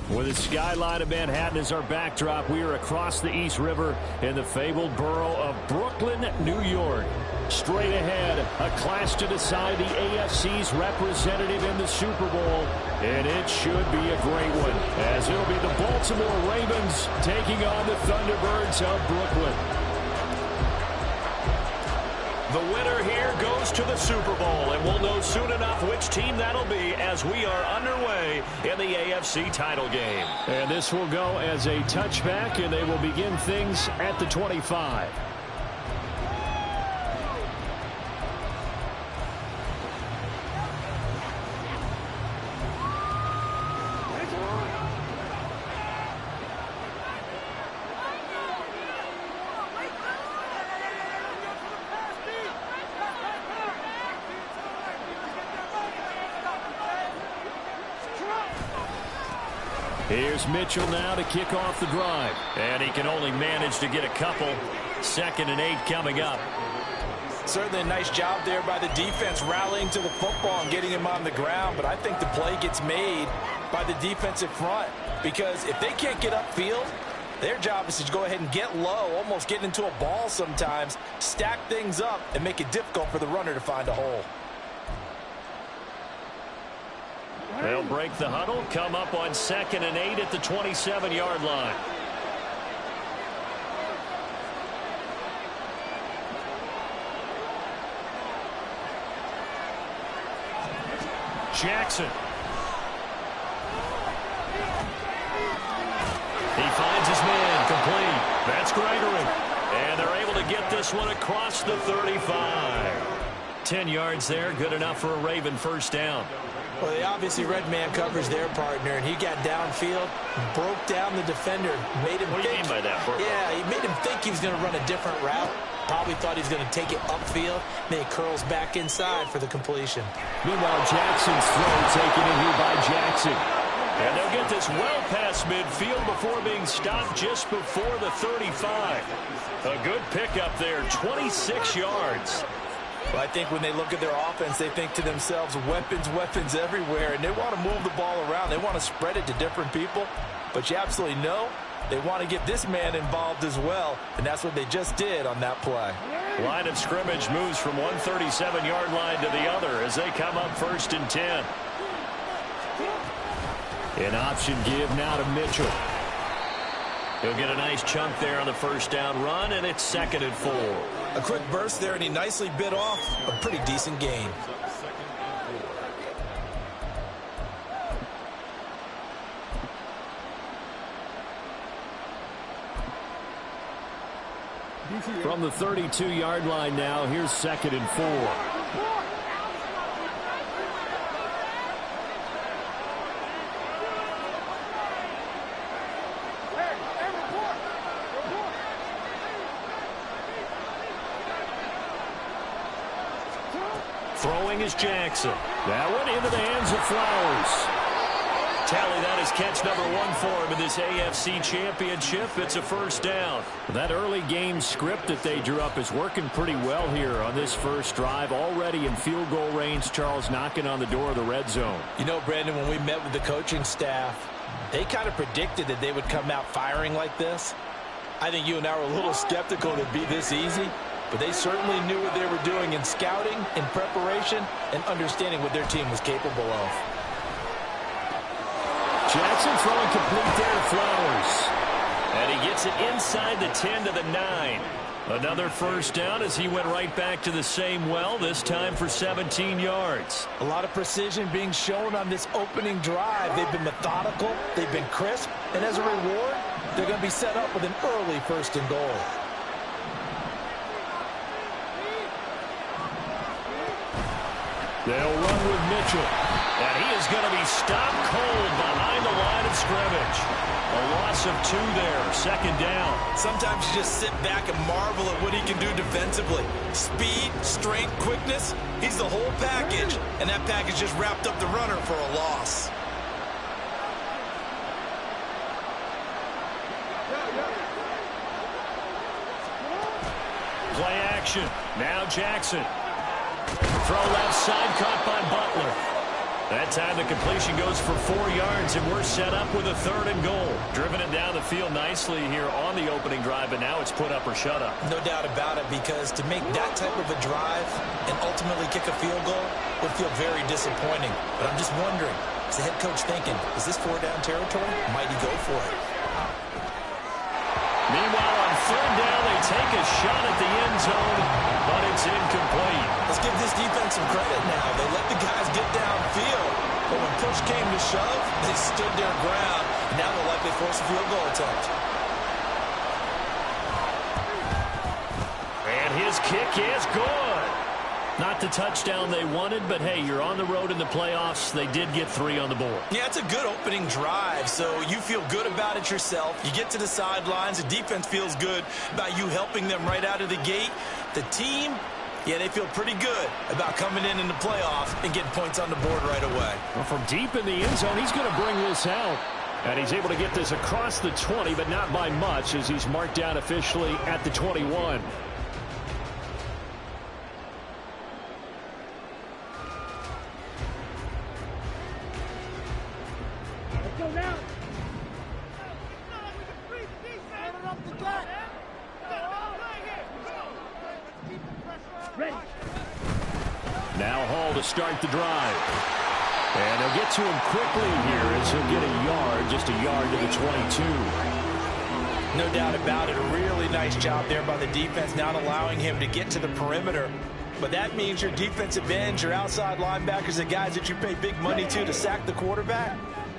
With the skyline of Manhattan as our backdrop, we are across the East River in the fabled borough of Brooklyn, New York. Straight ahead, a clash to decide the AFC's representative in the Super Bowl, and it should be a great one, as it'll be the Baltimore Ravens taking on the Thunderbirds of Brooklyn. The winner here goes to the Super Bowl, and we'll know soon enough which team that'll be as we are underway in the AFC title game. And this will go as a touchback, and they will begin things at the 25. Here's Mitchell now to kick off the drive. And he can only manage to get a couple. 2nd and 8 coming up. Certainly a nice job there by the defense rallying to the football and getting him on the ground. But I think the play gets made by the defensive front. Because if they can't get upfield, their job is to go ahead and get low, almost get into a ball sometimes, stack things up, and make it difficult for the runner to find a hole. They'll break the huddle, come up on 2nd and 8 at the 27-yard line. Jackson. He finds his man, complete. That's Gregory. And they're able to get this one across the 35. 10 yards there, good enough for a Raven first down. Well, they obviously read man coverage their partner, and he got downfield, broke down the defender, made him think. What do you mean by that, Bert? Yeah, he made him think he was going to run a different route. Probably thought he was going to take it upfield. Then he curls back inside for the completion. Meanwhile, Jackson's throw taken in here by Jackson. And they'll get this well past midfield before being stopped just before the 35. A good pickup there, 26 yards. Well, I think when they look at their offense, they think to themselves, weapons, weapons everywhere, and they want to move the ball around. They want to spread it to different people, but you absolutely know they want to get this man involved as well, and that's what they just did on that play. Line of scrimmage moves from one 37-yard line to the other as they come up 1st and 10. An option give now to Mitchell. He'll get a nice chunk there on the first down run, and it's 2nd and 4. A quick burst there, and he nicely bit off a pretty decent gain. From the 32-yard line now, here's 2nd and 4. Throwing is Jackson. That went into the hands of Flowers. Tally that is catch number 1 for him in this AFC Championship. It's a first down. That early game script that they drew up is working pretty well here on this first drive. Already in field goal range, Charles knocking on the door of the red zone. You know, Brandon, when we met with the coaching staff, they kind of predicted that they would come out firing like this. I think you and I were a little skeptical that it'd be this easy. But they certainly knew what they were doing in scouting, in preparation, and understanding what their team was capable of. Jackson throwing complete there to Flowers. And he gets it inside the 10 to the 9. Another first down as he went right back to the same well, this time for 17 yards. A lot of precision being shown on this opening drive. They've been methodical, they've been crisp, and as a reward, they're going to be set up with an early 1st and goal. They'll run with Mitchell. And he is going to be stopped cold behind the line of scrimmage. A loss of 2 there, 2nd down. Sometimes you just sit back and marvel at what he can do defensively. Speed, strength, quickness, he's the whole package. And that package just wrapped up the runner for a loss. Play action. Now Jackson. Throw left side, caught by Butler. That That time the completion goes for 4 yards, and we're set up with a 3rd and goal. Driven it down the field nicely here on the opening drive, but now it's put up or shut up. No doubt about it, because to make that type of a drive and ultimately kick a field goal would feel very disappointing. But I'm just wondering, is the head coach thinking, is this 4-down territory? Might he go for it? Meanwhile, on 3rd down, they take a shot at the end zone, but it's incomplete. Let's give this defense some credit now. They let the guys get downfield, but when push came to shove, they stood their ground. Now they'll likely force a field goal attempt. And his kick is good. Not the touchdown they wanted, but hey, you're on the road in the playoffs. They did get 3 on the board. Yeah, it's a good opening drive, so you feel good about it yourself. You get to the sidelines. The defense feels good about you helping them right out of the gate. The team, yeah, they feel pretty good about coming in the playoffs and getting points on the board right away. Well, from deep in the end zone, he's going to bring this out. And he's able to get this across the 20, but not by much, as he's marked down officially at the 21. Now Hall to start the drive. And they'll get to him quickly here as he'll get a yard, just a yard to the 22. No doubt about it. A really nice job there by the defense, not allowing him to get to the perimeter. But that means your defensive ends, your outside linebackers, the guys that you pay big money to sack the quarterback,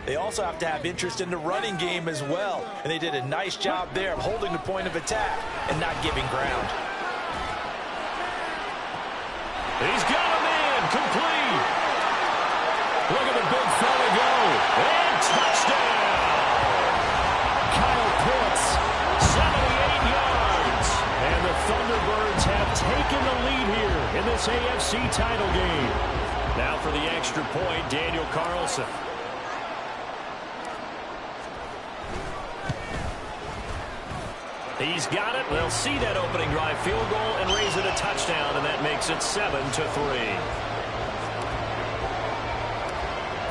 they also have to have interest in the running game as well. And they did a nice job there of holding the point of attack and not giving ground. He's got him in, complete. Look at the big fella go. And touchdown. Kyle Pitts, 78 yards. And the Thunderbirds have taken the lead here in this AFC title game. Now for the extra point, Daniel Carlson. He's got it. They'll see that opening drive field goal and raise it a touchdown, and that makes it 7-3.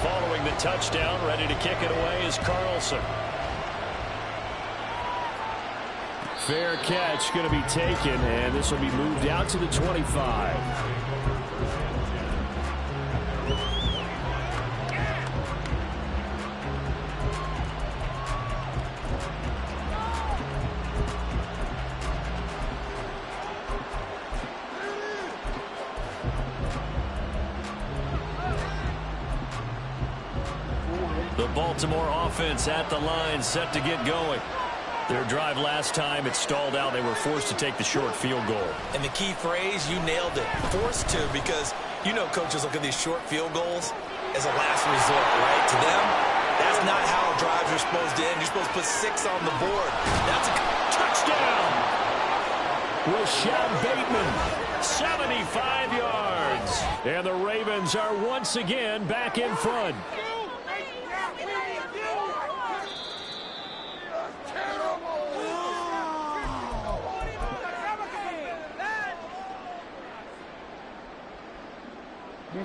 Following the touchdown, ready to kick it away is Carlson. Fair catch going to be taken, and this will be moved out to the 25. The Baltimore offense at the line, set to get going. Their drive last time, it stalled out. They were forced to take the short field goal. And the key phrase, you nailed it. Forced to, because you know coaches look at these short field goals as a last resort, right? To them, that's not how drives are supposed to end. You're supposed to put 6 on the board. That's a touchdown. Rashad Bateman, 75 yards. And the Ravens are once again back in front.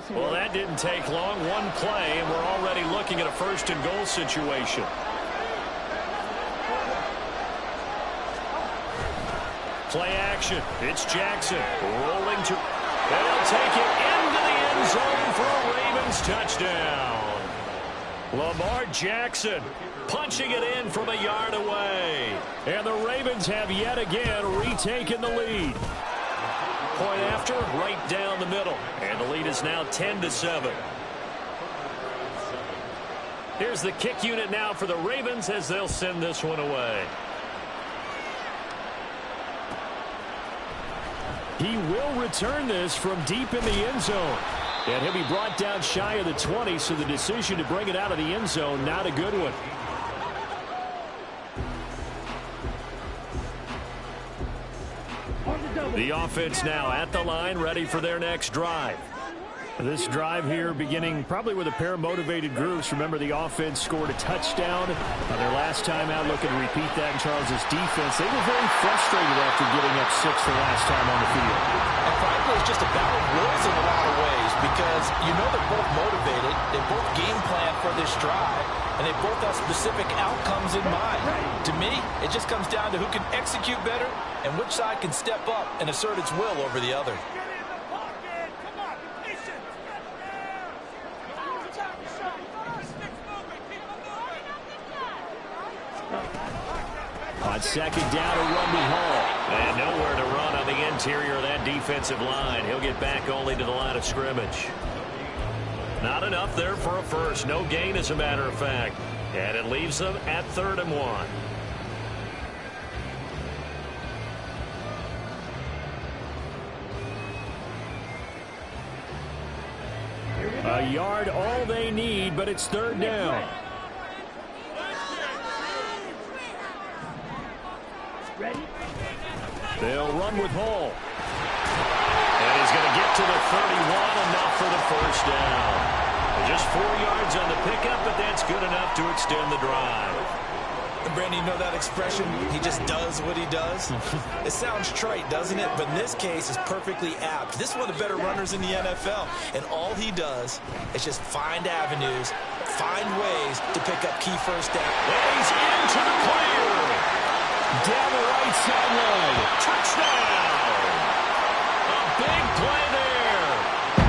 Well, that didn't take long. One play, and we're already looking at a 1st and goal situation. Play action. It's Jackson rolling to. They'll take it into the end zone for a Ravens touchdown. Lamar Jackson punching it in from a yard away. And the Ravens have yet again retaken the lead. Point after, right down the middle. And the lead is now 10-7. Here's the kick unit now for the Ravens as they'll send this one away. He will return this from deep in the end zone. And he'll be brought down shy of the 20, so the decision to bring it out of the end zone, not a good one. The offense now at the line, ready for their next drive. This drive here beginning probably with a pair of motivated groups. Remember, the offense scored a touchdown on their last time out, looking to repeat that in Charles's defense. They were very frustrated after giving up 6 the last time on the field. And frankly, was just a battle of wills in a lot of ways because you know they're both motivated, they both game plan for this drive, and they both have specific outcomes in mind. To me, it just comes down to who can execute better and which side can step up and assert its will over the other. On second down, a run to Hall. And nowhere to run on the interior of that defensive line. He'll get back only to the line of scrimmage. Not enough there for a first. No gain, as a matter of fact. And it leaves them at 3rd and 1. A yard, all they need, but it's 3rd down. They'll run with Hall. And he's going to get to the 31, enough for the first down. Just 4 yards on the pickup, but that's good enough to extend the drive. Brandon, you know that expression, he just does what he does? It sounds trite, doesn't it? But in this case, it's perfectly apt. This is one of the better runners in the NFL, and all he does is just find avenues, find ways to pick up key first down. And he's into the clear. Down the right sideline. Touchdown! A big play there.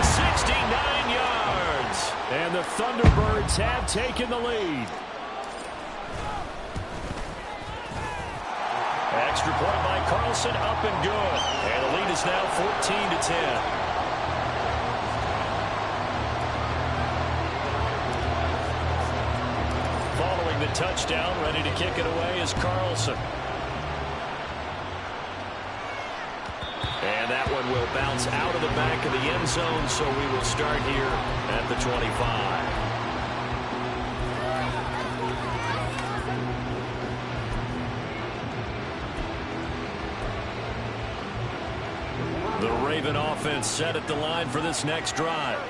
69 yards. And the Thunderbirds have taken the lead. Extra point by Carlson, up and good. And the lead is now 14-10. Following the touchdown, ready to kick it away is Carlson. And that one will bounce out of the back of the end zone, so we will start here at the 25. The Raven offense set at the line for this next drive.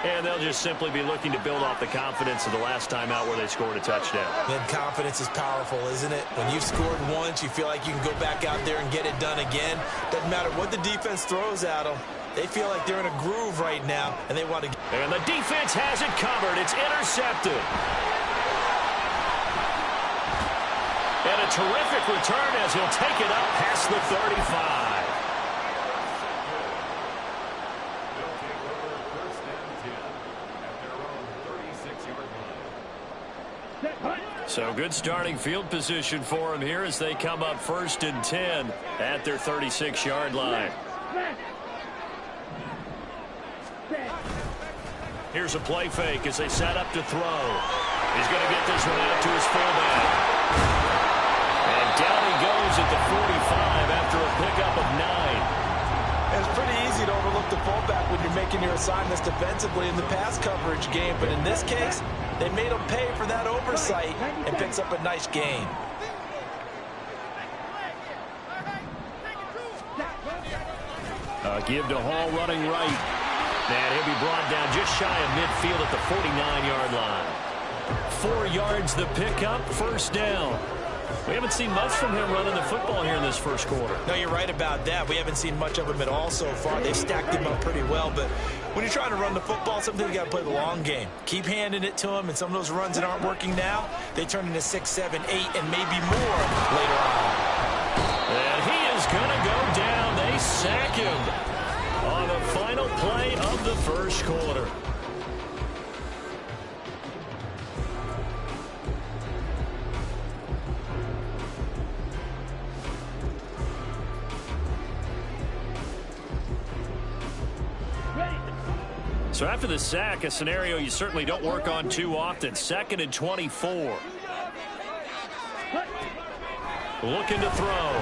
And they'll just simply be looking to build off the confidence of the last time out where they scored a touchdown. And confidence is powerful, isn't it? When you've scored once, you feel like you can go back out there and get it done again. Doesn't matter what the defense throws at them. They feel like they're in a groove right now, and they want to... And the defense has it covered. It's intercepted. And a terrific return as he'll take it up past the 35. So good starting field position for him here as they come up 1st and 10 at their 36-yard line. Here's a play fake as they set up to throw. He's going to get this one out to his fullback. And down he goes at the 45 after a pickup of 9. It's pretty easy to overlook the fullback when you're making your assignments defensively in the pass coverage game. But in this case, they made him pay for that oversight and picks up a nice gain. Give to Hall running right. And he'll be brought down just shy of midfield at the 49-yard line. 4 yards the pickup, first down. We haven't seen much from him running the football here in this first quarter. No, you're right about that. We haven't seen much of him at all so far. They've stacked him up pretty well, but when you're trying to run the football, sometimes you got to play the long game. Keep handing it to him, and some of those runs that aren't working now, they turn into 6, 7, 8, and maybe more later on. And he is going to go down. They sack him on the final play of the first quarter. So after the sack, a scenario you certainly don't work on too often. 2nd and 24. Looking to throw.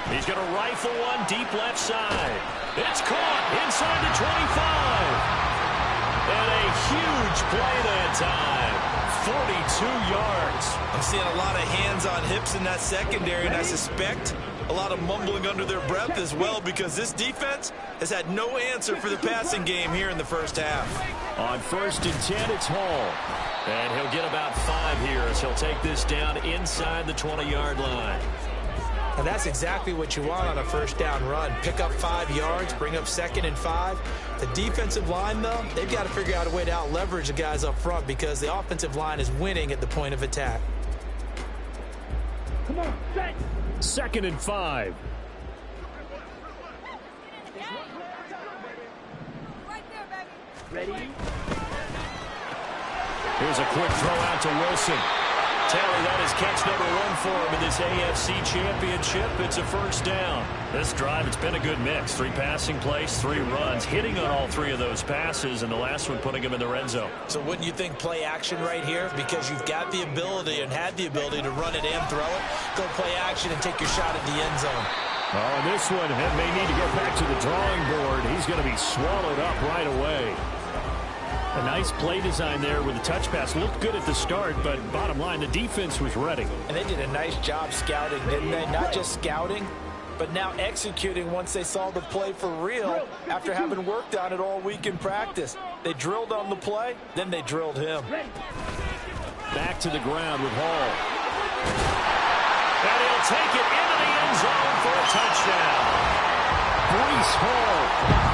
He's going to rifle one deep left side. It's caught inside the 25. And a huge play that time. 42 yards. I'm seeing a lot of hands on hips in that secondary, and I suspect a lot of mumbling under their breath as well, because this defense has had no answer for the passing game here in the first half. On 1st and 10, it's Hall. And he'll get about 5 here as he'll take this down inside the 20-yard line. And that's exactly what you want on a first down run. Pick up 5 yards, bring up 2nd and 5. The defensive line, though, they've got to figure out a way to out-leverage the guys up front because the offensive line is winning at the point of attack. Come on, set. 2nd and 5. Right there, baby. Ready? Here's a quick throw out to Wilson. Tally, that is catch number 1 for him in this AFC Championship. It's a first down. This drive, it's been a good mix. 3 passing plays, 3 runs, hitting on all 3 of those passes, and the last one putting him in the red zone. So wouldn't you think play action right here? Because you've got the ability and had the ability to run it and throw it. Go play action and take your shot at the end zone. Oh, and this one may need to go back to the drawing board. He's going to be swallowed up right away. A nice play design there with the touch pass. Looked good at the start, but bottom line, the defense was ready. And they did a nice job scouting, didn't they? Not just scouting, but now executing once they saw the play for real after having worked on it all week in practice. They drilled on the play, then they drilled him. Back to the ground with Hall. And he'll take it into the end zone for a touchdown. Breece Hall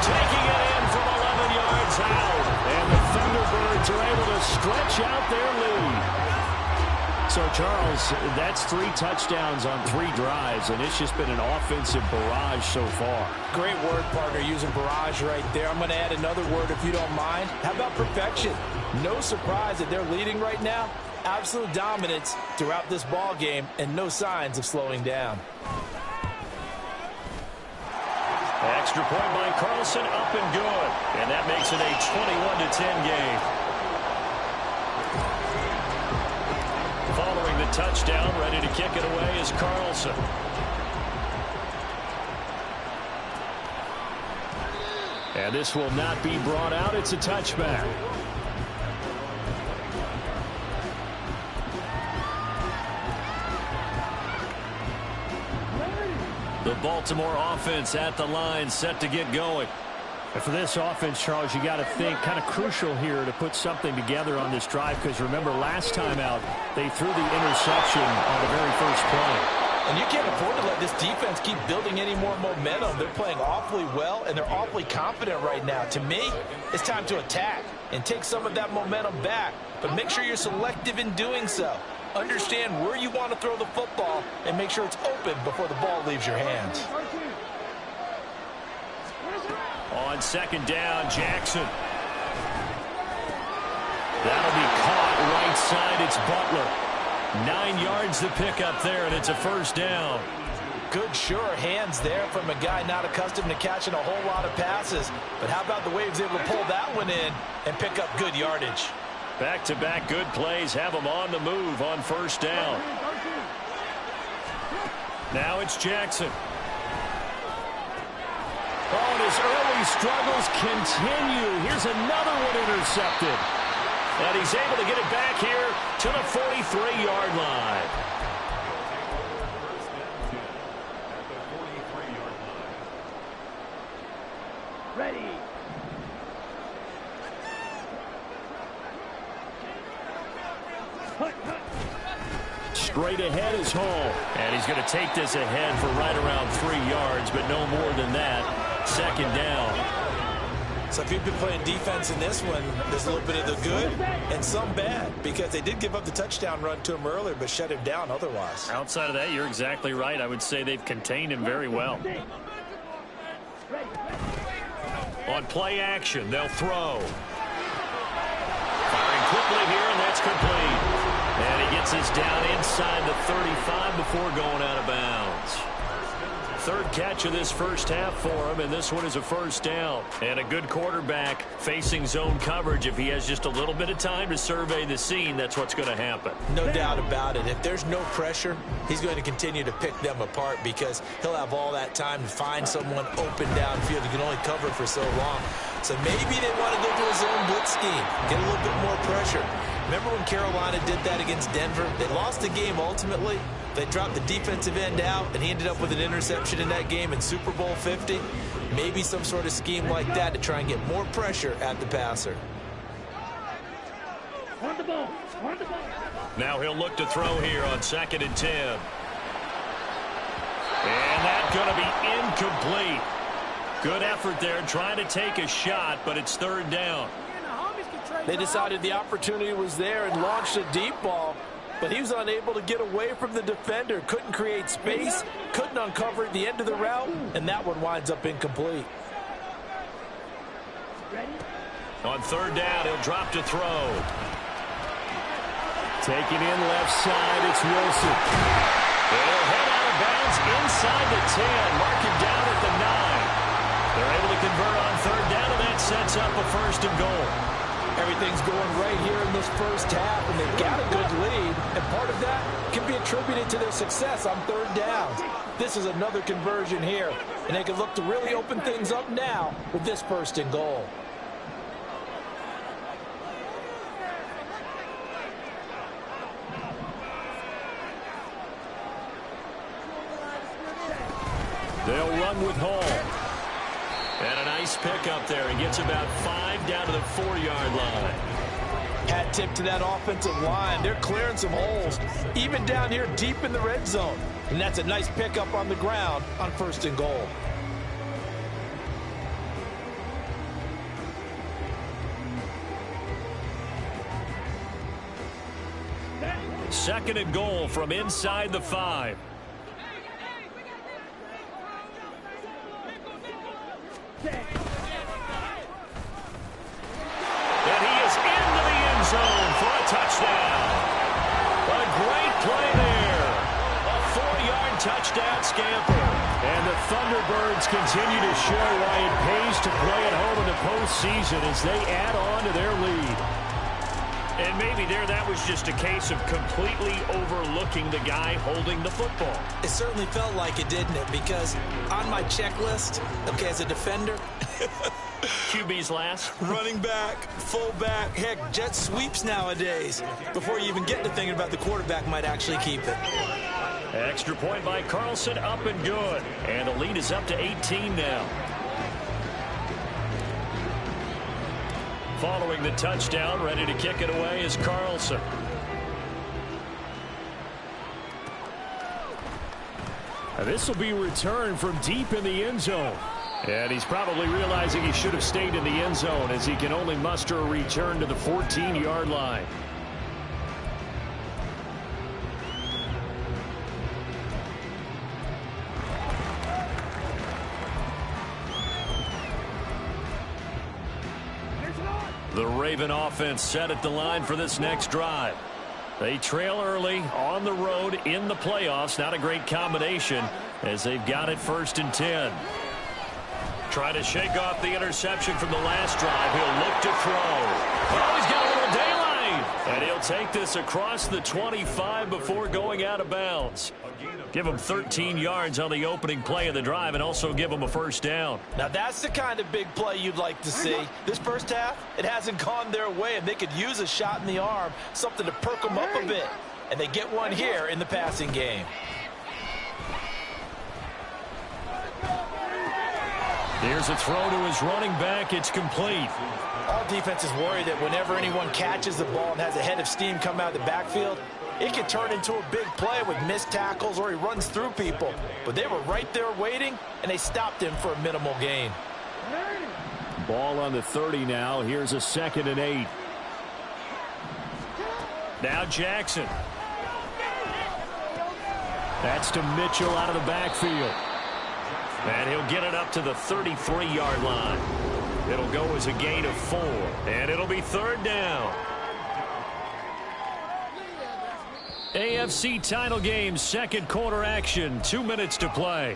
taking it in from 11 yards out. And the Thunderbirds are able to stretch out their lead. So, Charles, that's 3 touchdowns on 3 drives, and it's just been an offensive barrage so far. Great word, partner, using barrage right there. I'm going to add another word if you don't mind. How about perfection? No surprise that they're leading right now. Absolute dominance throughout this ball game and no signs of slowing down. Extra point by Carlson, up and good. And that makes it a 21-10 game. Following the touchdown, ready to kick it away is Carlson. And this will not be brought out. It's a touchback. The Baltimore offense at the line, set to get going. And for this offense, Charles, you got to think kind of crucial here to put something together on this drive, because remember last time out, they threw the interception on the very first play. And you can't afford to let this defense keep building any more momentum. They're playing awfully well, and they're awfully confident right now. To me, it's time to attack and take some of that momentum back, but make sure you're selective in doing so. Understand where you want to throw the football and make sure it's open before the ball leaves your hands. On 2nd down, Jackson. That'll be caught right side. It's Butler. 9 yards to pick up there, and it's a first down. Good, sure hands there from a guy not accustomed to catching a whole lot of passes. But how about the way he was able to pull that one in and pick up good yardage? Back-to-back good plays have them on the move on first down. Now it's Jackson. Oh, and his early struggles continue. Here's another one intercepted. And he's able to get it back here to the 43-yard line. Ready. Straight ahead is Hall. And he's going to take this ahead for right around 3 yards, but no more than that. 2nd down. So if you've been playing defense in this one, there's a little bit of the good and some bad, because they did give up the touchdown run to him earlier, but shut him down otherwise. Outside of that, you're exactly right. I would say they've contained him very well. On play action, they'll throw. Firing quickly here, and that's complete. And he gets this down inside the 35 before going out of bounds. 3rd catch of this first half for him, and this one is a first down. And a good quarterback facing zone coverage. If he has just a little bit of time to survey the scene, that's what's going to happen. No doubt about it. If there's no pressure, he's going to continue to pick them apart, because he'll have all that time to find someone open downfield. He can only cover for so long. So maybe they want to go to a zone blitz scheme, get a little bit more pressure. Remember when Carolina did that against Denver? They lost the game ultimately. They dropped the defensive end out, and he ended up with an interception in that game in Super Bowl 50. Maybe some sort of scheme like that to try and get more pressure at the passer. Now he'll look to throw here on 2nd and 10. And that's going to be incomplete. Good effort there trying to take a shot, but it's third down. They decided the opportunity was there and launched a deep ball, but he was unable to get away from the defender. Couldn't create space, couldn't uncover the end of the route, and that one winds up incomplete. On third down, he'll drop to throw. Taking in left side, it's Wilson. He'll head out of bounds inside the 10, mark him down at the 9. They're able to convert on third down, and that sets up a first and goal. Everything's going right here in this first half, and they've got a good lead, and part of that can be attributed to their success on third downs. This is another conversion here, and they can look to really open things up now with this first and goal. They'll run with Hall. And a nice pickup there. He gets about 5 down to the 4-yard line. Hat tip to that offensive line. They're clearing some holes, even down here deep in the red zone. And that's a nice pickup on the ground on first and goal. Second and goal from inside the 5. And he is into the end zone for a touchdown. A great play there. A 4-yard touchdown scamper. And the Thunderbirds continue to show why it pays to play at home in the postseason as they add on to their lead. And maybe there that was just a case of completely overlooking the guy holding the football. It certainly felt like it, didn't it? Because on my checklist, okay, as a defender, QB's last. running back, fullback, heck, jet sweeps nowadays. Before you even get to thinking about the quarterback might actually keep it. Extra point by Carlson, up and good. And the lead is up to 18 now. Following the touchdown, ready to kick it away is Carlson. This will be returned from deep in the end zone. And he's probably realizing he should have stayed in the end zone as he can only muster a return to the 14-yard line. The Raven offense set at the line for this next drive. They trail early on the road in the playoffs. Not a great combination as they've got it first and 10. Trying to shake off the interception from the last drive. He'll look to throw. Oh, he's got a little daylight. And he'll take this across the 25 before going out of bounds. Give him 13 yards on the opening play of the drive and also give him a first down. Now that's the kind of big play you'd like to see. This first half, it hasn't gone their way, and they could use a shot in the arm, something to perk them up a bit. And they get one here in the passing game. Here's a throw to his running back. It's complete. All defenses worry that whenever anyone catches the ball and has a head of steam come out of the backfield, it can turn into a big play with missed tackles or he runs through people. But they were right there waiting, and they stopped him for a minimal gain. Ball on the 30 now. Here's a 2nd and 8. Now Jackson. That's to Mitchell out of the backfield. And he'll get it up to the 33-yard line. It'll go as a gain of 4. And it'll be third down. AFC title game, second quarter action. 2 minutes to play.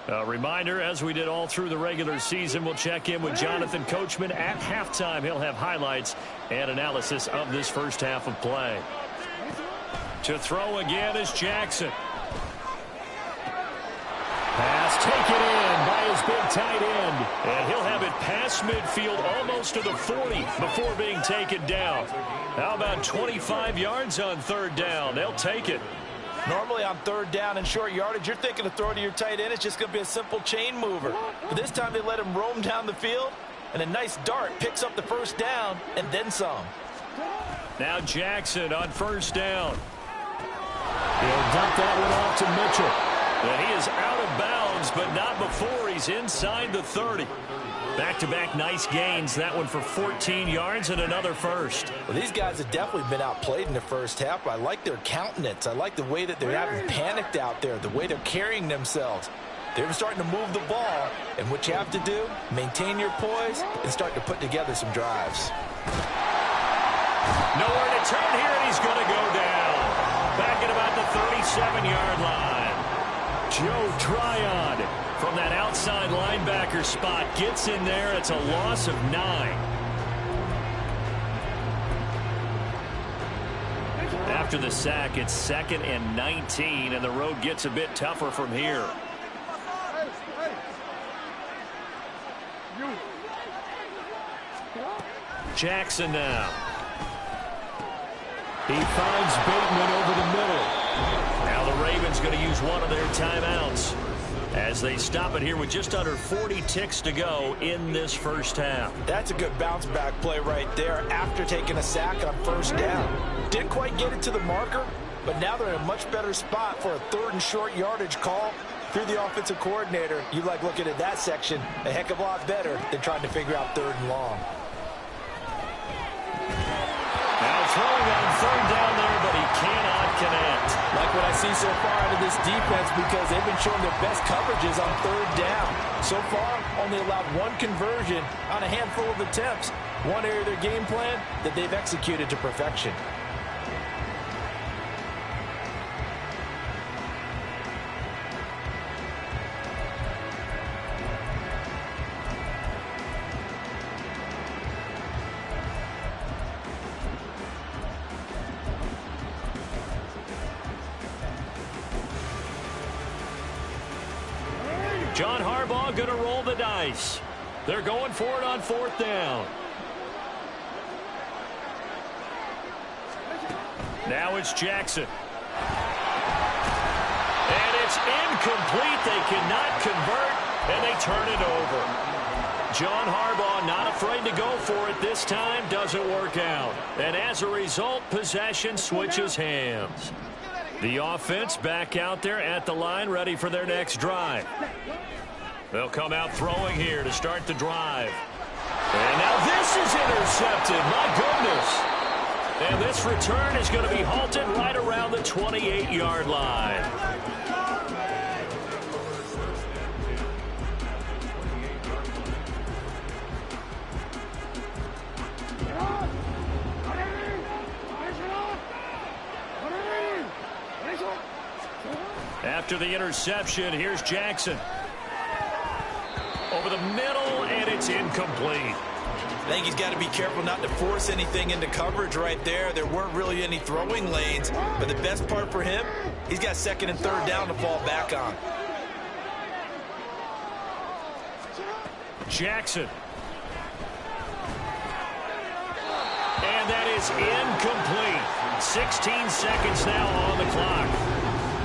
A reminder, as we did all through the regular season, we'll check in with Jonathan Coachman at halftime. He'll have highlights and analysis of this first half of play. To throw again is Jackson. Pass taken in by his big tight end. And he'll have it past midfield almost to the 40 before being taken down. How about 25 yards on third down? They'll take it. Normally on third down and short yardage, you're thinking to throw to your tight end. It's just going to be a simple chain mover. But this time they let him roam down the field, and a nice dart picks up the first down and then some. Now Jackson on first down. He'll dump that one off to Mitchell. And he is out of bounds, but not before he's inside the 30. Back-to-back nice gains. That one for 14 yards and another first. Well, these guys have definitely been outplayed in the first half. I like their countenance. I like the way that they haven't panicked out there, the way they're carrying themselves. They're starting to move the ball, and what you have to do, maintain your poise and start to put together some drives. Nowhere to turn here, and he's going to go down. Back at about the 37-yard line. Joe Tryon from that outside linebacker spot gets in there. It's a loss of 9. After the sack, it's 2nd and 19, and the road gets a bit tougher from here. Jackson now. He finds Bateman over the middle. Now the Ravens going to use one of their timeouts as they stop it here with just under 40 ticks to go in this first half. That's a good bounce-back play right there after taking a sack on first down. Didn't quite get it to the marker, but now they're in a much better spot for a 3rd and short yardage call. Through the offensive coordinator, you like looking at that section a heck of a lot better than trying to figure out 3rd and long. Now throwing on 3rd down there, but he cannot connect. Like what I see so far out of this defense, because they've been showing their best coverages on 3rd down. So far, only allowed 1 conversion on a handful of attempts. One area of their game plan that they've executed to perfection. John Harbaugh going to roll the dice. They're going for it on 4th down. Now it's Jackson. And it's incomplete. They cannot convert, and they turn it over. John Harbaugh not afraid to go for it this time. Doesn't work out. And as a result, possession switches hands. The offense back out there at the line, ready for their next drive. They'll come out throwing here to start the drive. And now this is intercepted. My goodness. And this return is going to be halted right around the 28-yard line. After the interception, here's Jackson. Over the middle, and it's incomplete. I think he's got to be careful not to force anything into coverage right there. There weren't really any throwing lanes, but the best part for him, he's got 2nd and 3rd down to fall back on. Jackson. And that is incomplete. 16 seconds now on the clock.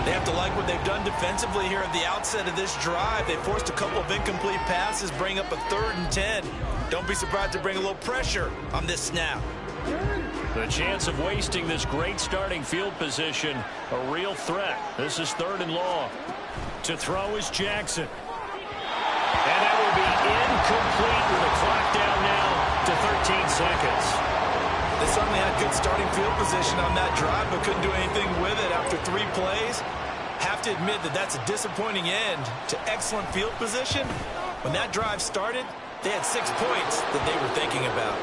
They have to like what they've done defensively here at the outset of this drive. They forced a couple of incomplete passes, bring up a 3rd and 10. Don't be surprised to bring a little pressure on this snap. The chance of wasting this great starting field position, a real threat. This is 3rd and long. To throw is Jackson. And that will be incomplete with the clock down now to 13 seconds. They certainly had good starting field position on that drive, but couldn't do anything with it after 3 plays. Have to admit that that's a disappointing end to excellent field position. When that drive started, they had 6 points that they were thinking about.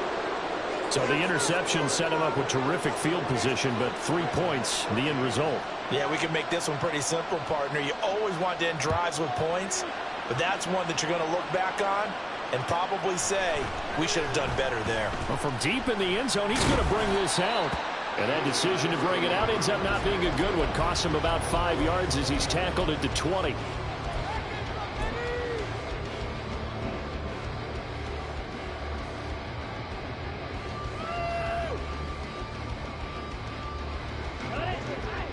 So the interception set him up with terrific field position, but 3 points, the end result. Yeah, we can make this one pretty simple, partner. You always want to end drives with points, but that's one that you're going to look back on and probably say, we should have done better there. Well, from deep in the end zone, he's going to bring this out. And that decision to bring it out ends up not being a good one. Costs him about 5 yards as he's tackled at the 20.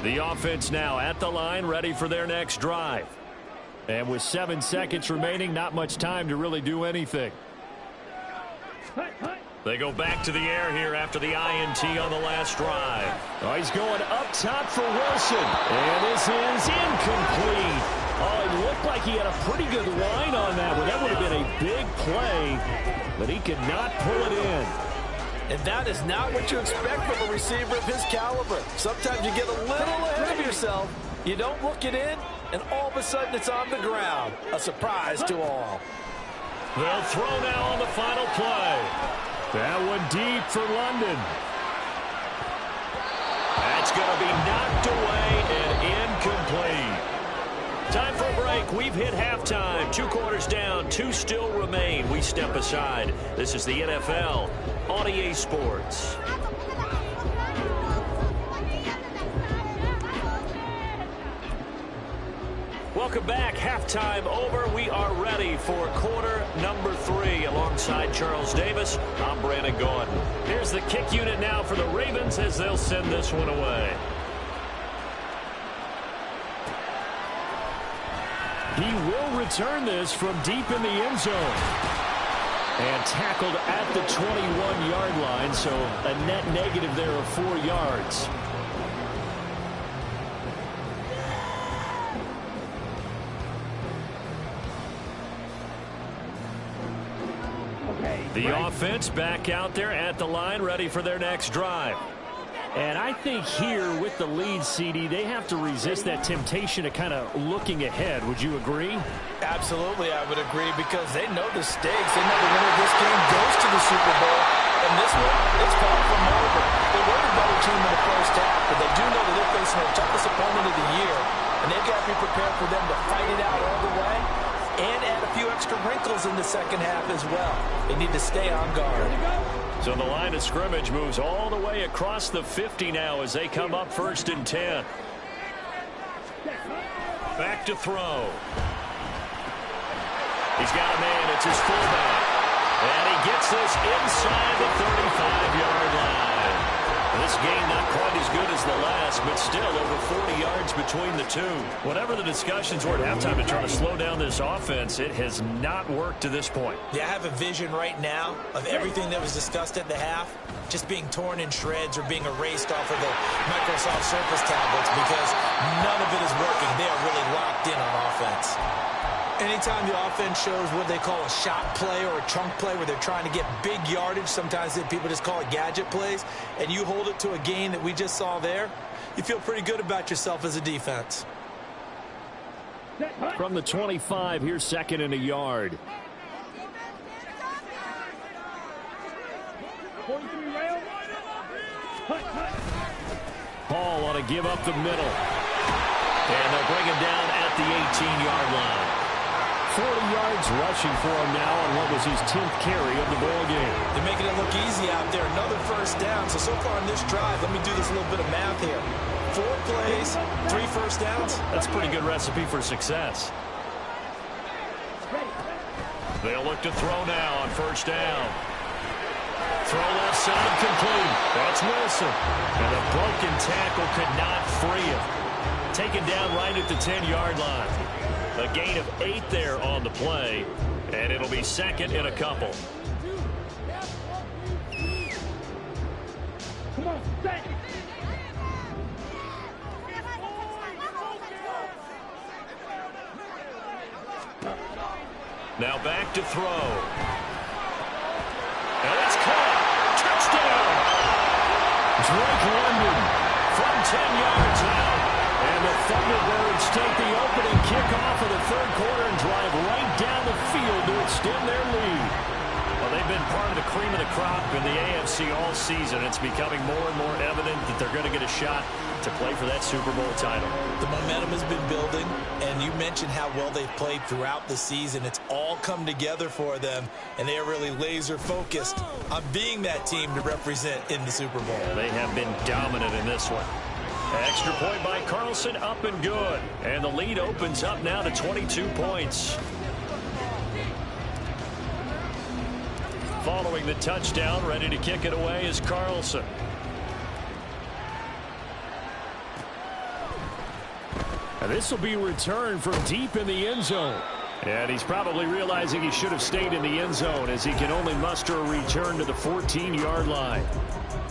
The offense now at the line, ready for their next drive. And with 7 seconds remaining, not much time to really do anything. They go back to the air here after the INT on the last drive. Oh, he's going up top for Wilson. And this is incomplete. Oh, it looked like he had a pretty good line on that one. That would have been a big play, but he could not pull it in. And that is not what you expect from a receiver of his caliber. Sometimes you get a little ahead of yourself. You don't look it in, and all of a sudden it's on the ground. A surprise to all. They'll throw now on the final play. That one deep for London. That's going to be knocked away and incomplete. Time for a break. We've hit halftime. 2 quarters down. 2 still remain. We step aside. This is the NFL on EA Sports. Welcome back. Halftime over. We are ready for quarter number 3 alongside Charles Davis. I'm Brandon Gordon. Here's the kick unit now for the Ravens as they'll send this one away. He will return this from deep in the end zone. And tackled at the 21-yard line, so a net negative there of 4 yards. The offense back out there at the line, ready for their next drive. And I think here with the lead, CD, they have to resist that temptation of kind of looking ahead. Would you agree? Absolutely, I would agree, because they know the stakes. They know the winner of this game goes to the Super Bowl. And this one, it's far from over. They were the better team in the first half, but they do know that they're facing their toughest opponent of the year. And they've got to be prepared for them to fight it out all the way and add a few extra wrinkles in the second half as well. They need to stay on guard. So the line of scrimmage moves all the way across the 50 now as they come up 1st and 10. Back to throw. He's got a man. It's his fullback. And he gets this inside the 35-yard line. This game not quite as good as the last, but still over 40 yards between the two. Whatever the discussions were at halftime to try to slow down this offense, it has not worked to this point. Yeah, I have a vision right now of everything that was discussed at the half just being torn in shreds or being erased off of the Microsoft Surface tablets, because none of it is working. They are really locked in on offense. Anytime the offense shows what they call a shot play or a chunk play where they're trying to get big yardage, sometimes people just call it gadget plays, and you hold it to a gain that we just saw there, you feel pretty good about yourself as a defense. From the 25, here's 2nd and a yard. Paul on to give up the middle. And they'll bring him down at the 18-yard line. 40 yards rushing for him now on what was his 10th carry of the ball game. They're making it look easy out there. Another 1st down. So far in this drive, let me do this little bit of math here. 4 plays, 3 first downs. That's a pretty good recipe for success. They'll look to throw now on 1st down. Throw left side complete. That's Wilson. And a broken tackle could not free him. Taken down right at the 10-yard line. A gain of 8 there on the play, and it'll be 2nd and a couple. Come on, set. Now back to throw. And it's caught. Touchdown. Drake London from 10 yards out. And the Thunderbirds take the opening kickoff of the 3rd quarter and drive right down the field to extend their lead. Well, they've been part of the cream of the crop in the AFC all season. It's becoming more and more evident that they're going to get a shot to play for that Super Bowl title. The momentum has been building, and you mentioned how well they've played throughout the season. It's all come together for them, and they are really laser-focused on being that team to represent in the Super Bowl. They have been dominant in this one. Extra point by Carlson, up and good. And the lead opens up now to 22 points. Following the touchdown, ready to kick it away is Carlson. And this will be returned from deep in the end zone. And he's probably realizing he should have stayed in the end zone as he can only muster a return to the 14-yard line.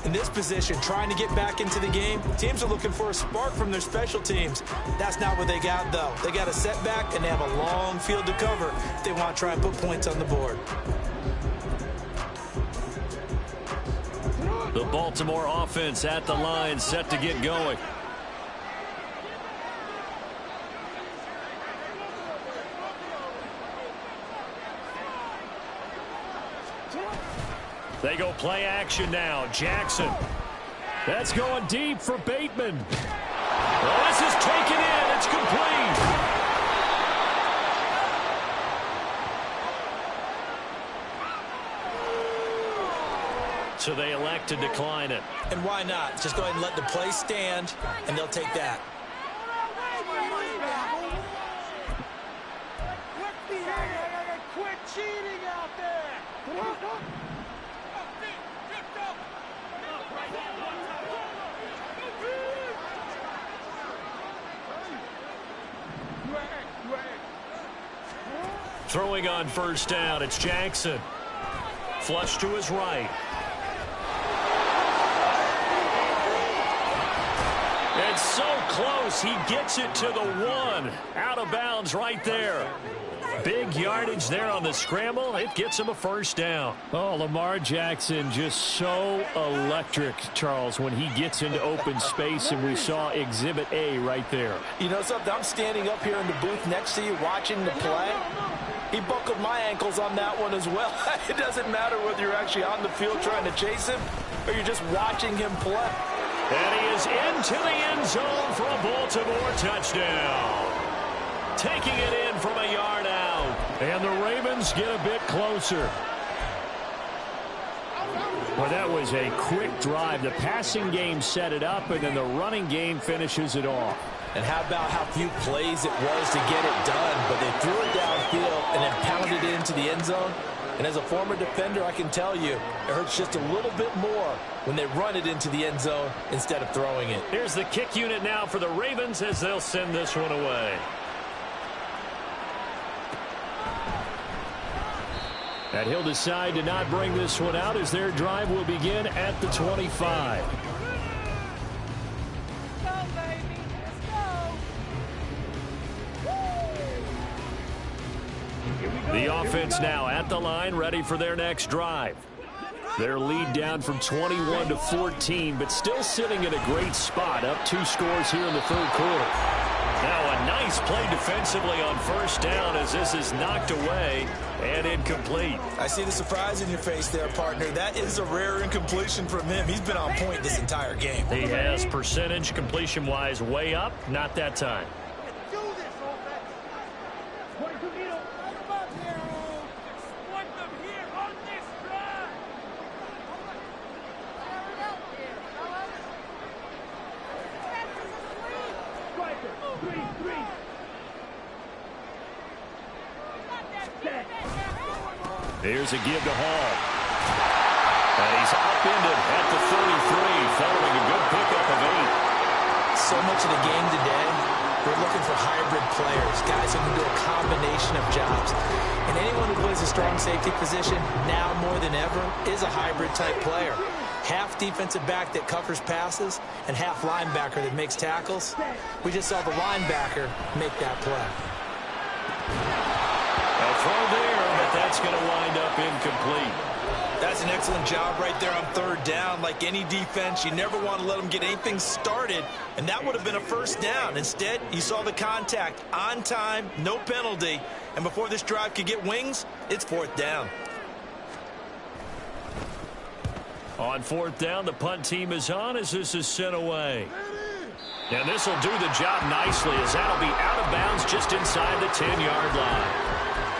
In this position, trying to get back into the game, teams are looking for a spark from their special teams. That's not what they got, though. They got a setback, and they have a long field to cover if they want to try and put points on the board. The Baltimore offense at the line, set to get going. They go play action now. Jackson. That's going deep for Bateman. Well, this is taken in. It's complete. So they elect to decline it. And why not? Just go ahead and let the play stand, and they'll take that. Quit cheating out there! Throwing on first down, it's Jackson. Flush to his right. It's so close, he gets it to the 1. Out of bounds right there. Big yardage there on the scramble. It gets him a first down. Oh, Lamar Jackson just so electric, Charles, when he gets into open space, and we saw Exhibit A right there. You know something? I'm standing up here in the booth next to you watching the play. He buckled my ankles on that one as well. It doesn't matter whether you're actually on the field trying to chase him or you're just watching him play. And he is into the end zone for a Baltimore touchdown. Taking it in from a yard out. And the Ravens get a bit closer. Well, that was a quick drive. The passing game set it up, and then the running game finishes it off. And how about how few plays it was to get it done, but they threw it downfield and then pounded it into the end zone. And as a former defender, I can tell you, it hurts just a little bit more when they run it into the end zone instead of throwing it. Here's the kick unit now for the Ravens as they'll send this one away. And he'll decide to not bring this one out as their drive will begin at the 25. The offense now at the line, ready for their next drive. Their lead down from 21 to 14, but still sitting in a great spot, up 2 scores here in the third quarter. Now a nice play defensively on first down as this is knocked away and incomplete. I see the surprise in your face there, partner. That is a rare incompletion from him. He's been on point this entire game. He has percentage completion-wise way up, not that time. Here's a give to Hall. And he's upended at the 33, following a good pickup of 8. So much of the game today, we're looking for hybrid players, guys who can do a combination of jobs. And anyone who plays a strong safety position, now more than ever, is a hybrid-type player. Half defensive back that covers passes and half linebacker that makes tackles. We just saw the linebacker make that play. A throw there, but that's going to wind up incomplete. That's an excellent job right there on third down. Like any defense, you never want to let them get anything started, and that would have been a first down. Instead, you saw the contact on time, no penalty, and before this drive could get wings, it's fourth down. On fourth down, the punt team is on as this is sent away. And this will do the job nicely as that'll be out of bounds just inside the 10-yard line.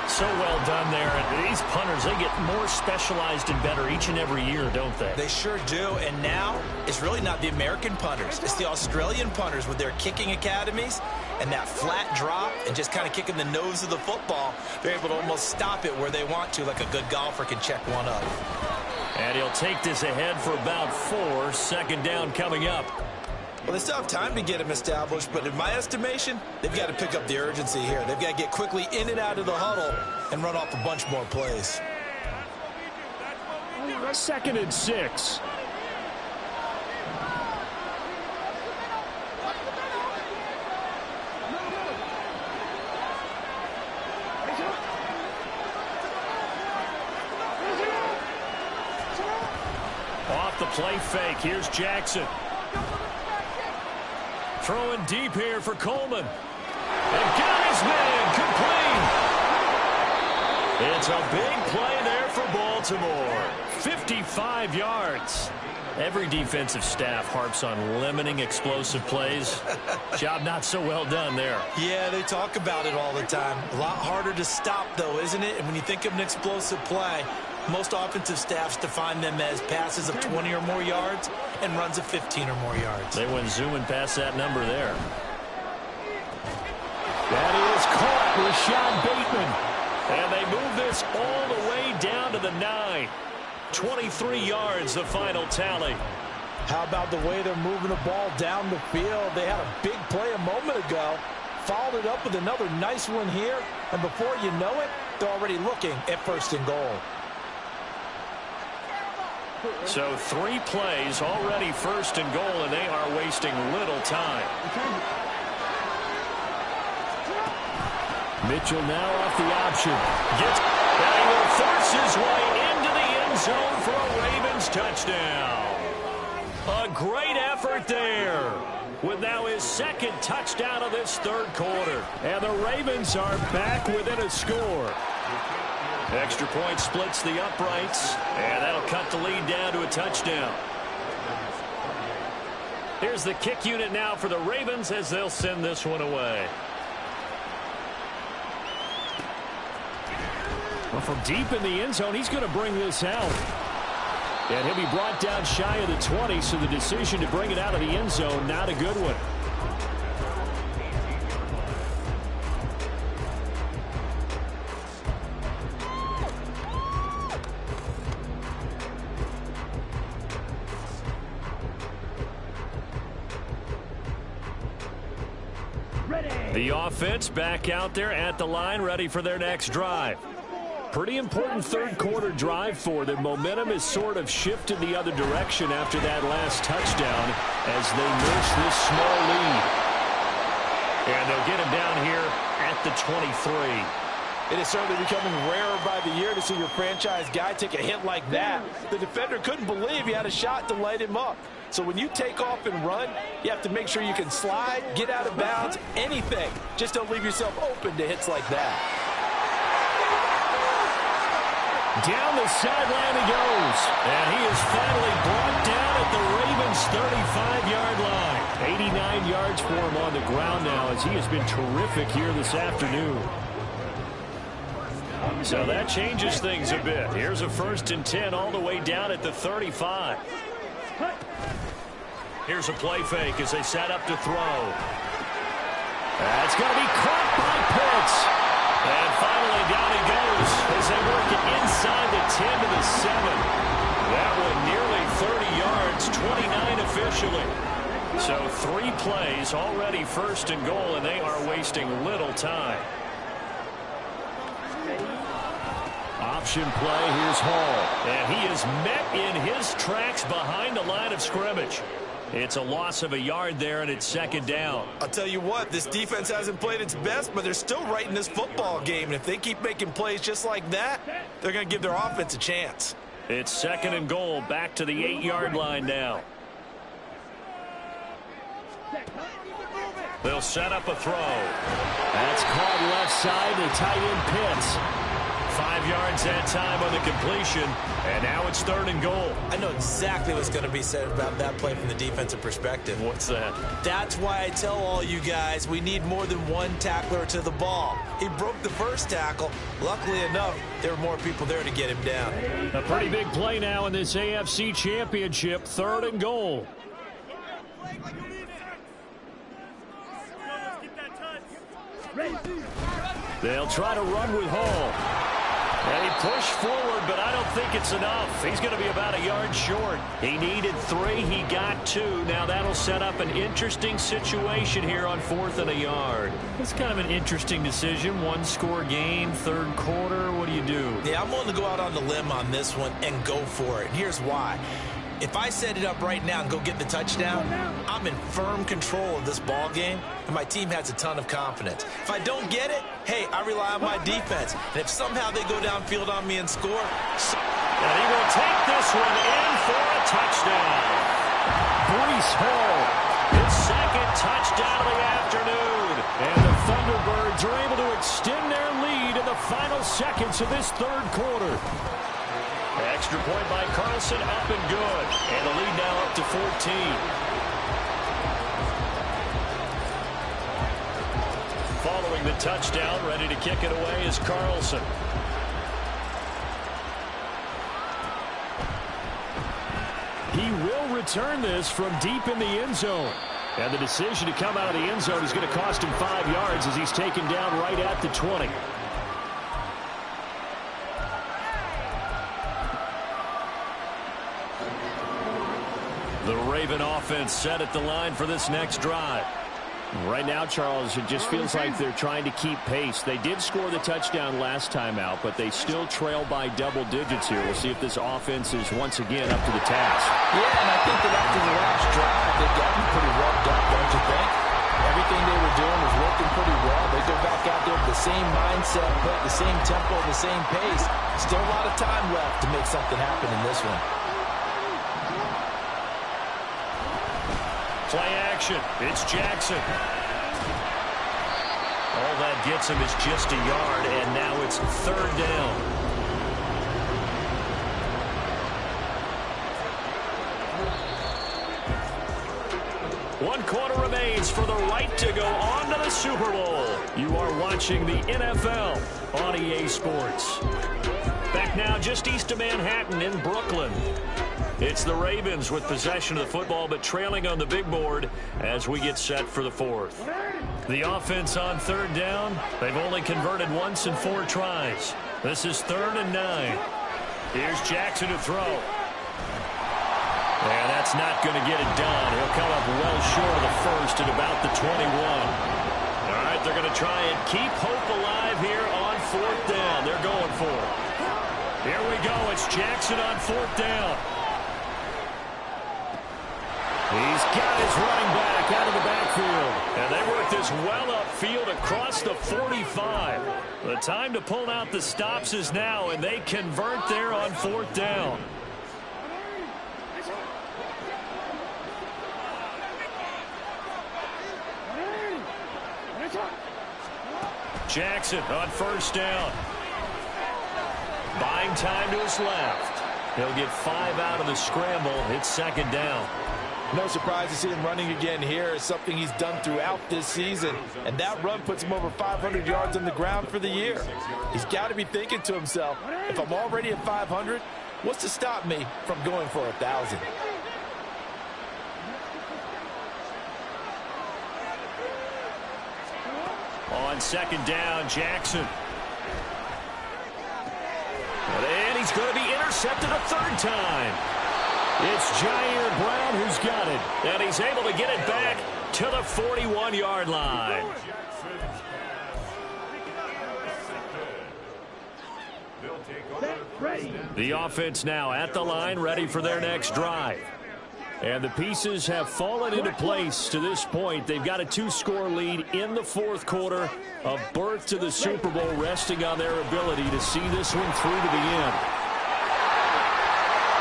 So well done there. And these punters, they get more specialized and better each and every year, don't they? They sure do. And now it's really not the American punters. It's the Australian punters with their kicking academies and that flat drop and just kind of kicking the nose of the football. They're able to almost stop it where they want to, like a good golfer can check one up. And he'll take this ahead for about 4. Second down coming up. Well, they still have time to get him established, but in my estimation, they've got to pick up the urgency here. They've got to get quickly in and out of the huddle and run off a bunch more plays. 2nd and 6. Off the play fake. Here's Jackson. Throwing deep here for Coleman. And got his man complete. It's a big play there for Baltimore. 55 yards. Every defensive staff harps on limiting explosive plays. Job not so well done there. Yeah, they talk about it all the time. A lot harder to stop, though, isn't it? And when you think of an explosive play, most offensive staffs define them as passes of 20 or more yards and runs of 15 or more yards. They went zooming past that number there. That is caught. Rashad Bateman. And they move this all the way down to the 9. 23 yards, the final tally. How about the way they're moving the ball down the field? They had a big play a moment ago. Followed it up with another nice one here. And before you know it, they're already looking at 1st and goal. So 3 plays already 1st and goal, and they are wasting little time. Mitchell now off the option. And he will force his way into the end zone for a Ravens touchdown. A great effort there, with now his 2nd touchdown of this 3rd quarter. And the Ravens are back within a score. Extra point splits the uprights, and that'll cut the lead down to a touchdown. Here's the kick unit now for the Ravens as they'll send this one away. Well, from deep in the end zone, he's going to bring this out. And he'll be brought down shy of the 20, so the decision to bring it out of the end zone, not a good one. The offense back out there at the line, ready for their next drive. Pretty important 3rd quarter drive for them. Momentum is sort of shifted the other direction after that last touchdown as they nurse this small lead. And they'll get him down here at the 23. It is certainly becoming rarer by the year to see your franchise guy take a hit like that. The defender couldn't believe he had a shot to light him up. So when you take off and run, you have to make sure you can slide, get out of bounds, anything. Just don't leave yourself open to hits like that. Down the sideline he goes. And he is finally brought down at the Ravens' 35-yard line. 89 yards for him on the ground now as he has been terrific here this afternoon. So that changes things a bit. Here's a 1st and 10 all the way down at the 35. Here's a play fake as they set up to throw. That's going to be caught by Pitts. And finally down he goes as they work it inside the 10 to the 7. That one nearly 30 yards, 29 officially. So 3 plays already 1st and goal, and they are wasting little time. Option play, here's Hall. And he is met in his tracks behind the line of scrimmage. It's a loss of a yard there, and it's 2nd down. I'll tell you what, this defense hasn't played its best, but they're still right in this football game. And if they keep making plays just like that, they're going to give their offense a chance. It's 2nd and goal, back to the 8-yard line now. They'll set up a throw. That's caught left side to tight end Pitts. 5 yards that time on the completion, and now it's 3rd and goal. I know exactly what's going to be said about that play from the defensive perspective. What's that? That's why I tell all you guys we need more than one tackler to the ball. He broke the first tackle. Luckily enough, there were more people there to get him down. A pretty big play now in this AFC Championship, 3rd and goal. They'll try to run with Hall. And he pushed forward, but I don't think it's enough. He's going to be about a yard short. He needed 3. He got 2. Now that'll set up an interesting situation here on 4th and a yard. It's kind of an interesting decision. 1-score game, 3rd quarter. What do you do? Yeah, I'm willing to go out on the limb on this one and go for it. Here's why. If I set it up right now and go get the touchdown, I'm in firm control of this ball game, and my team has a ton of confidence. If I don't get it, hey, I rely on my defense. And if somehow they go downfield on me and score, And he will take this one in for a touchdown. Breece Hall, his second touchdown of the afternoon. And the Thunderbirds are able to extend their lead in the final seconds of this third quarter. Extra point by Carlson, up and good. And the lead now up to 14. Following the touchdown, ready to kick it away is Carlson. He will return this from deep in the end zone. And the decision to come out of the end zone is going to cost him 5 yards as he's taken down right at the 20. The Raven offense set at the line for this next drive. Right now, Charles, it just feels like they're trying to keep pace. They did score the touchdown last time out, but they still trail by double digits here. We'll see if this offense is once again up to the task. Yeah, and I think that after the last drive, they got me pretty rubbed up, don't you think? Everything they were doing was working pretty well. They go back out there with the same mindset, but the same tempo, the same pace. Still a lot of time left to make something happen in this one. Play action. It's Jackson. All that gets him is just a yard, and now it's third down. One quarter remains for the right to go on to the Super Bowl. You are watching the NFL on EA Sports. Back now just east of Manhattan in Brooklyn. It's the Ravens with possession of the football, but trailing on the big board as we get set for the fourth. The offense on third down. They've only converted once in 4 tries. This is 3rd and 9. Here's Jackson to throw. And that's not going to get it done. He'll come up well short of the first at about the 21. All right, they're going to try and keep hope alive here on 4th down. They're going for it. Here we go. It's Jackson on 4th down. He's got his running back out of the backfield. And they work this well upfield across the 45. The time to pull out the stops is now, and they convert there on 4th down. Jackson on 1st down. Buying time to his left. He'll get 5 out of the scramble. It's 2nd down. No surprise to see him running again here. It's something he's done throughout this season. And that run puts him over 500 yards on the ground for the year. He's got to be thinking to himself, if I'm already at 500, what's to stop me from going for 1,000? On 2nd down, Jackson. And he's going to be intercepted a 3rd time. It's Jair Brown who's got it. And he's able to get it back to the 41-yard line. The offense now at the line, ready for their next drive. And the pieces have fallen into place to this point. They've got a 2-score lead in the 4th quarter. A berth to the Super Bowl resting on their ability to see this one through to the end.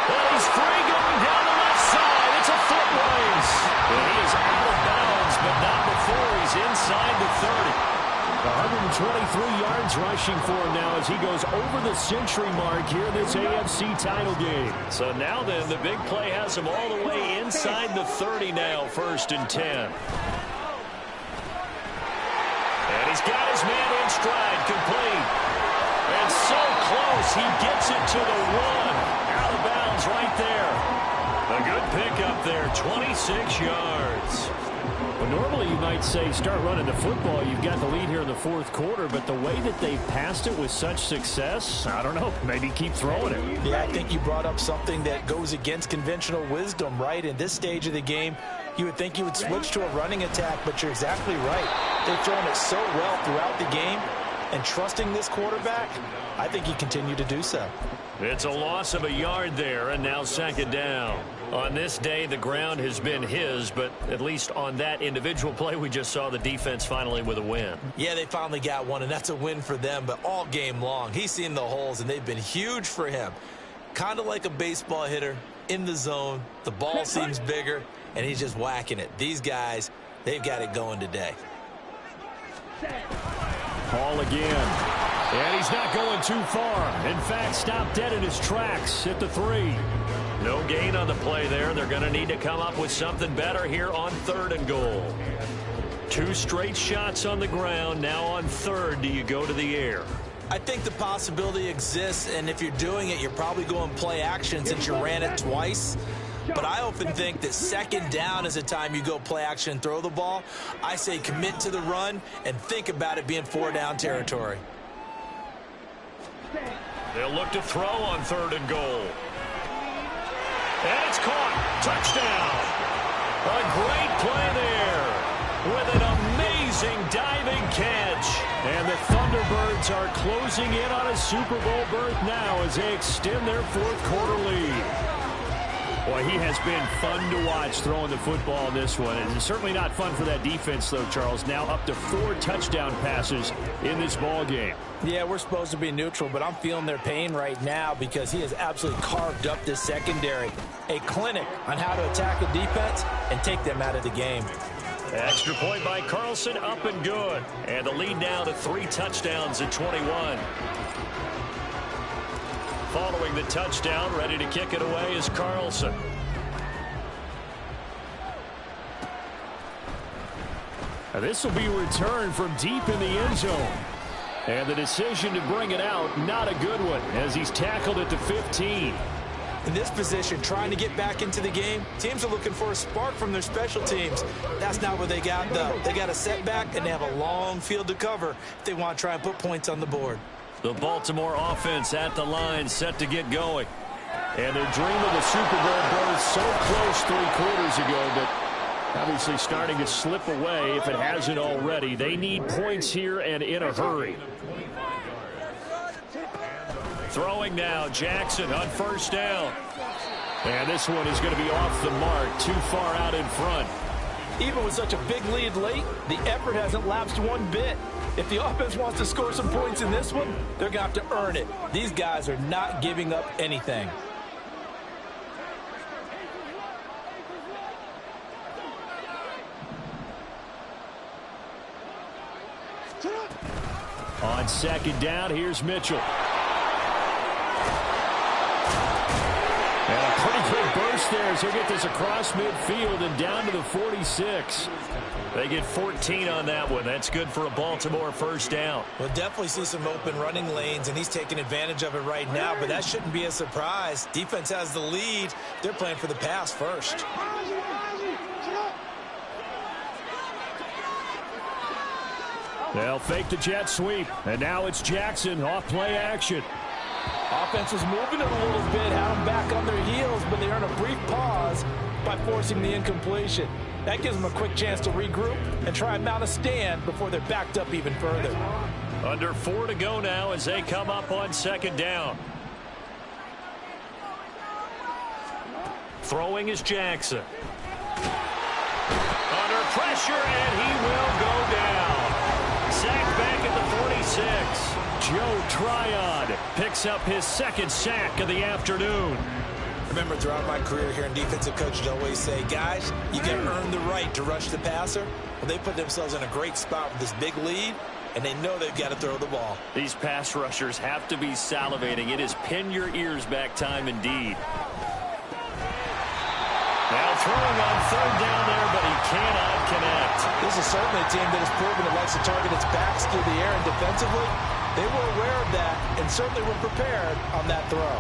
And he's free going down the left side. It's a foot race. And he is out of bounds, but not before he's inside the 30. 123 yards rushing for him now as he goes over the century mark here in this AFC title game. So now then, the big play has him all the way inside the 30 now, 1st and 10. And he's got his man in stride, complete. And so close, he gets it to the 1. Out of bounds right there. A good pickup there, 26 yards. Well, normally you might say start running the football. You've got the lead here in the 4th quarter, but the way that they passed it with such success, I don't know, maybe keep throwing it. Yeah, I think you brought up something that goes against conventional wisdom, right? In this stage of the game, you would think you would switch to a running attack, but you're exactly right. They've thrown it so well throughout the game, and trusting this quarterback, I think he continued to do so. It's a loss of a yard there, and now 2nd down. On this day, the ground has been his, but at least on that individual play, we just saw the defense finally with a win. Yeah, they finally got one, and that's a win for them, but all game long, he's seen the holes, and they've been huge for him. kind of like a baseball hitter in the zone. The ball seems bigger, and he's just whacking it. These guys, they've got it going today. Ball again. And he's not going too far. In fact, stopped dead in his tracks at the 3. No gain on the play there. They're going to need to come up with something better here on 3rd and goal. 2 straight shots on the ground. Now on 3rd, do you go to the air? I think the possibility exists, and if you're doing it, you're probably going play action since you ran it twice. But I often think that 2nd down is the time you go play action and throw the ball. I say commit to the run and think about it being 4-down territory. They'll look to throw on 3rd and goal. And it's caught. Touchdown. A great play there with an amazing diving catch. And the Thunderbirds are closing in on a Super Bowl berth now as they extend their 4th quarter lead. Boy, he has been fun to watch throwing the football in this one. And it's certainly not fun for that defense, though, Charles. Now up to 4 touchdown passes in this ball game. Yeah, we're supposed to be neutral, but I'm feeling their pain right now because he has absolutely carved up this secondary. A clinic on how to attack a defense and take them out of the game. Extra point by Carlson, up and good. And the lead now to 3 touchdowns at 21. Following the touchdown, ready to kick it away is Carlson. Now this will be returned from deep in the end zone. And the decision to bring it out, not a good one, as he's tackled at the 15. In this position, trying to get back into the game, teams are looking for a spark from their special teams. That's not what they got, though. They got a setback, and they have a long field to cover if they want to try and put points on the board. The Baltimore offense at the line, set to get going. And their dream of the Super Bowl berth so close 3 quarters ago, but obviously starting to slip away if it hasn't already. They need points here and in a hurry. Throwing now, Jackson on 1st down. And this one is going to be off the mark, too far out in front. Even with such a big lead late, the effort hasn't lapsed one bit. If the offense wants to score some points in this one, they're going to have to earn it. These guys are not giving up anything. On 2nd down, here's Mitchell. And a pretty quick burst there as he'll get this across midfield and down to the 46. They get 14 on that one. That's good for a Baltimore 1st down. We'll definitely see some open running lanes, and he's taking advantage of it right now, but that shouldn't be a surprise. Defense has the lead. They're playing for the pass first. They'll fake the jet sweep, and now it's Jackson off play action. Offense was moving it a little bit, had them back on their heels, but they earn a brief pause by forcing the incompletion. That gives them a quick chance to regroup and try and mount a stand before they're backed up even further. Under 4 to go now as they come up on 2nd down. Throwing is Jackson. Under pressure, and he will go down. Sacked back at the 46. Joe Tryon picks up his 2nd sack of the afternoon. Remember, throughout my career here in defensive coaches always say, guys, you can earn the right to rush the passer. Well, they put themselves in a great spot with this big lead, and they know they've got to throw the ball. These pass rushers have to be salivating. It is pin your ears back time indeed. Now throwing on 3rd down there, but he cannot connect. This is certainly a team that has proven it likes to target its backs through the air, and defensively, they were aware of that and certainly were prepared on that throw.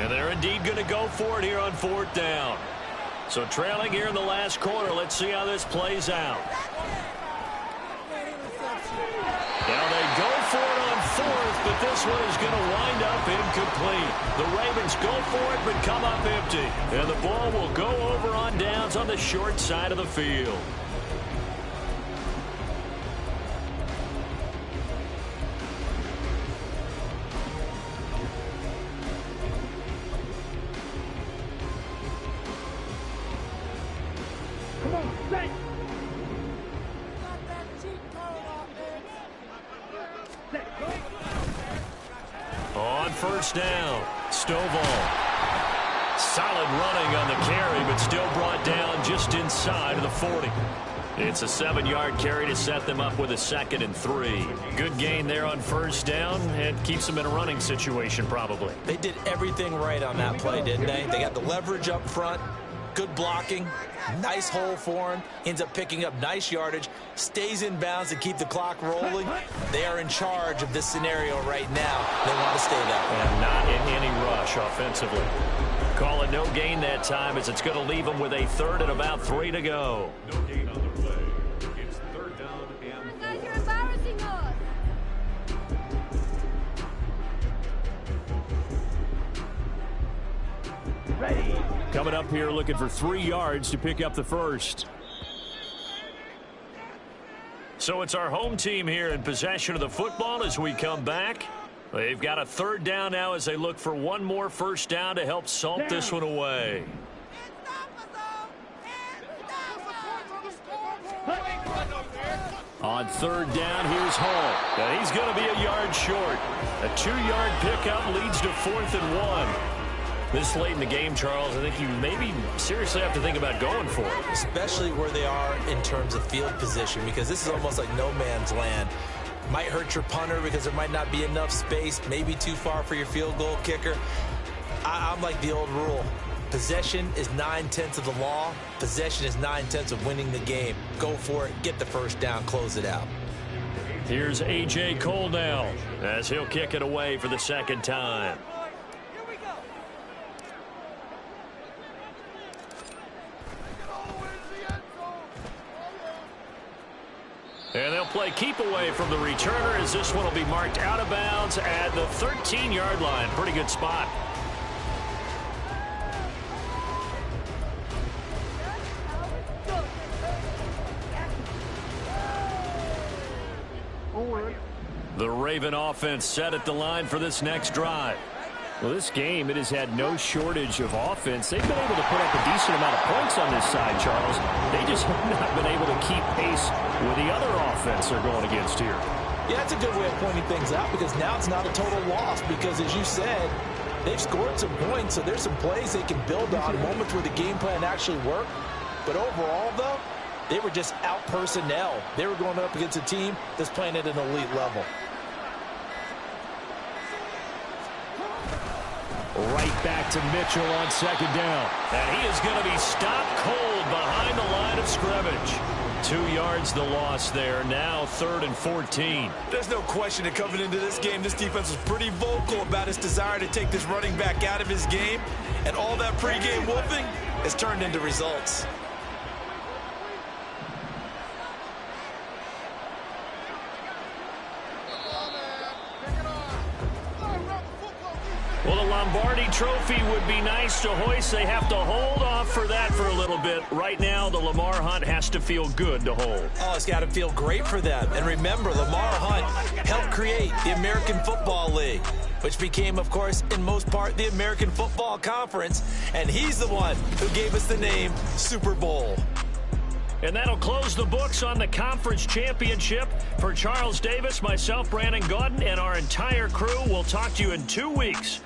And they're indeed going to go for it here on 4th down. So trailing here in the last quarter, let's see how this plays out. Now they go for it on 4th, but this one is going to wind up incomplete. The Ravens go for it, but come up empty. And the ball will go over on downs on the short side of the field. On first down, Stovall. Solid running on the carry, but still brought down just inside of the 40. It's a 7-yard carry to set them up with a 2nd and 3. Good gain there on first down, and keeps them in a running situation probably. They did everything right on that play, didn't they? They got the leverage up front, good blocking, nice hole for him, ends up picking up nice yardage, stays in bounds to keep the clock rolling. They are in charge of this scenario right now. They want to stay that way. And not in any rush offensively. Call it no gain that time, as it's going to leave them with a 3rd and about 3 to go. No gain on the play. It's 3rd down and 4. You're embarrassing us. Ready. Coming up here looking for 3 yards to pick up the first. So it's our home team here in possession of the football as we come back. They've got a 3rd down now as they look for one more first down to help salt this one away. On 3rd down, here's Hall. Now he's going to be a yard short. A 2-yard pickup leads to 4th and 1. This late in the game, Charles, I think you maybe seriously have to think about going for it. Especially where they are in terms of field position, because this is almost like no man's land. Might hurt your punter because there might not be enough space, maybe too far for your field goal kicker. I'm like the old rule. Possession is 9/10 of the law. Possession is 9/10 of winning the game. Go for it, get the first down, close it out. Here's A.J. Cole now as he'll kick it away for the 2nd time. And they'll play keep away from the returner as this one will be marked out of bounds at the 13-yard line. Pretty good spot. The Raven offense set at the line for this next drive. Well, this game, it has had no shortage of offense. They've been able to put up a decent amount of points on this side, Charles. They just have not been able to keep pace with the other offense they're going against here. Yeah, that's a good way of pointing things out, because now it's not a total loss, because as you said, they've scored some points, so there's some plays they can build on, moments where the game plan actually worked. But overall, though, they were just out personnel. They were going up against a team that's playing at an elite level. Right back to Mitchell on 2nd down. And he is going to be stopped cold behind the line of scrimmage. 2 yards the loss there. Now 3rd and 14. There's no question that coming into this game, this defense was pretty vocal about its desire to take this running back out of his game. And all that pregame whooping has turned into results. Well, the Lombardi Trophy would be nice to hoist. They have to hold off for that for a little bit. Right now, the Lamar Hunt has to feel good to hold. Oh, it's got to feel great for them. And remember, Lamar Hunt helped create the American Football League, which became, of course, in most part, the American Football Conference. And he's the one who gave us the name Super Bowl. And that'll close the books on the conference championship. For Charles Davis, myself, Brandon Gaudin, and our entire crew, we'll talk to you in 2 weeks.